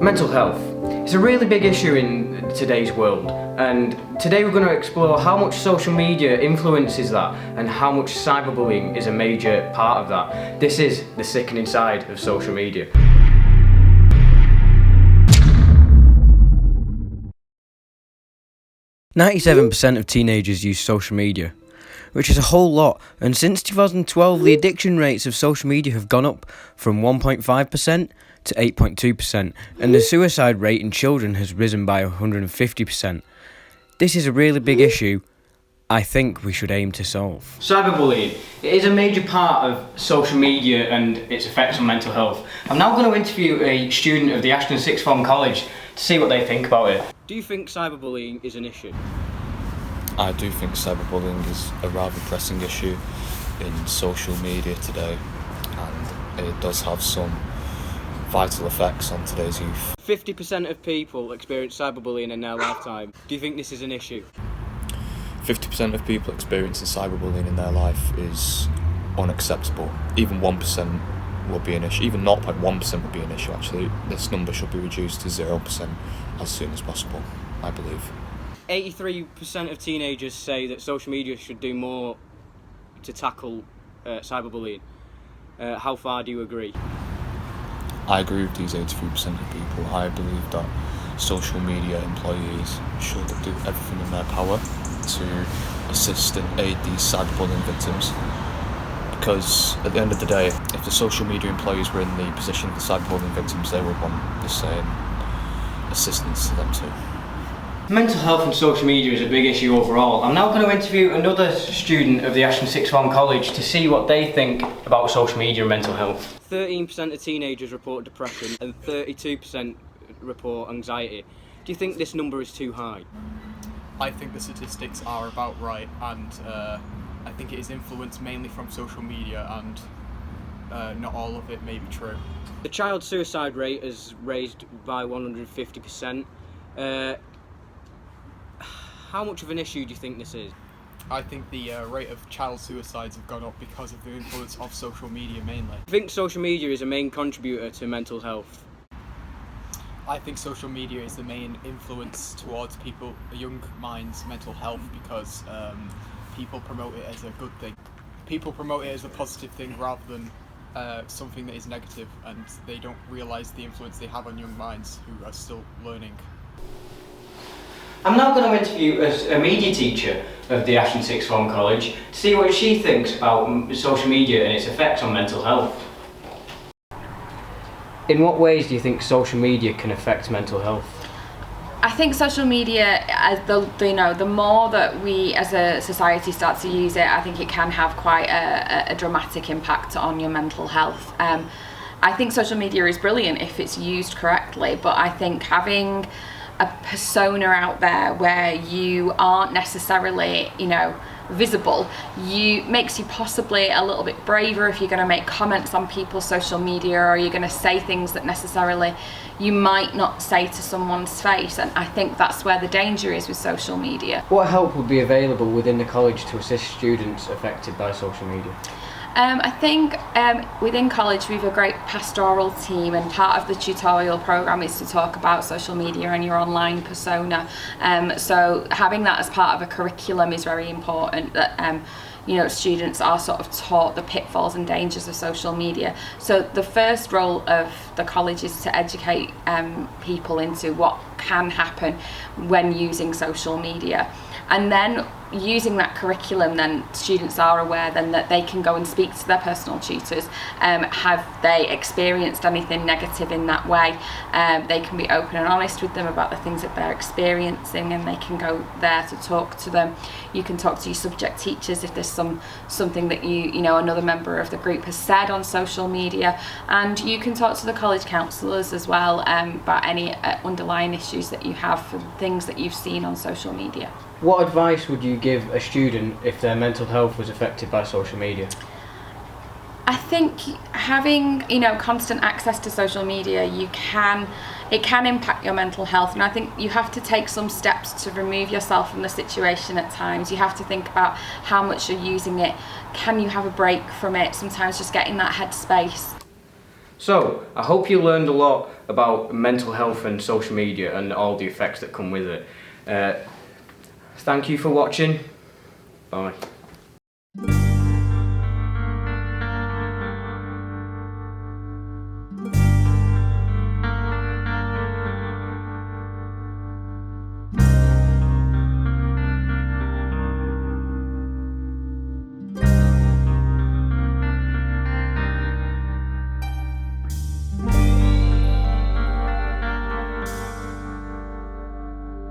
Mental health. It's a really big issue in today's world, and today we're going to explore how much social media influences that and how much cyberbullying is a major part of that. This is the sickening side of social media. "97% of teenagers use social media, which is a whole lot, and since 2012 the addiction rates of social media have gone up from 1.5% to 8.2%, and the suicide rate in children has risen by 150%. This is a really big issue I think we should aim to solve. Cyberbullying. It is a major part of social media and its effects on mental health. I'm now going to interview a student of the Ashton Sixth Form College to see what they think about it. Do you think cyberbullying is an issue? I do think cyberbullying is a rather pressing issue in social media today, and it does have some vital effects on today's youth. 50% of people experience cyberbullying in their lifetime. Do you think this is an issue? 50% of people experiencing cyberbullying in their life is unacceptable. Even 1% would be an issue. Even 0.1% would be an issue, actually. This number should be reduced to 0% as soon as possible, I believe. 83% of teenagers say that social media should do more to tackle cyberbullying. How far do you agree? I agree with these 83% of people. I believe that social media employees should do everything in their power to assist and aid these cyberbullying victims. Because at the end of the day, if the social media employees were in the position of the cyberbullying victims, they would want the same assistance to them too. Mental health and social media is a big issue overall. I'm now going to interview another student of the Ashton Sixth Form College to see what they think about social media and mental health. 13% of teenagers report depression and 32% report anxiety. Do you think this number is too high? I think the statistics are about right, and I think it is influenced mainly from social media, and not all of it may be true. The child suicide rate is raised by 150%. How much of an issue do you think this is? I think the rate of child suicides have gone up because of the influence of social media mainly. Do you think social media is a main contributor to mental health? I think social media is the main influence towards young minds' mental health, because people promote it as a good thing. People promote it as a positive thing rather than something that is negative, and they don't realise the influence they have on young minds who are still learning. I'm now going to interview a media teacher of the Ashton Sixth Form College to see what she thinks about social media and its effects on mental health. In what ways do you think social media can affect mental health? I think social media, the more that we as a society start to use it, I think it can have quite a dramatic impact on your mental health. I think social media is brilliant if it's used correctly, but I think having a persona out there where you aren't necessarily, visible, makes you possibly a little bit braver if you're going to make comments on people's social media, or you're going to say things that necessarily you might not say to someone's face, and I think that's where the danger is with social media. What help would be available within the college to assist students affected by social media? I think within college we have a great pastoral team, and part of the tutorial programme is to talk about social media and your online persona. So having that as part of a curriculum is very important, that students are sort of taught the pitfalls and dangers of social media. So the first role of the college is to educate people into what can happen when using social media. And then using that curriculum, then students are aware then that they can go and speak to their personal tutors. Have they experienced anything negative in that way? They can be open and honest with them about the things that they're experiencing, and they can go there to talk to them. You can talk to your subject teachers if there's something that another member of the group has said on social media, and you can talk to the college counsellors as well about any underlying issues that you have for things that you've seen on social media. What advice would you give a student if their mental health was affected by social media? I think having constant access to social media, it can impact your mental health, and I think you have to take some steps to remove yourself from the situation at times. You have to think about how much you're using it. Can you have a break from it? Sometimes just getting that headspace. So, I hope you learned a lot about mental health and social media and all the effects that come with it. Thank you for watching. Bye.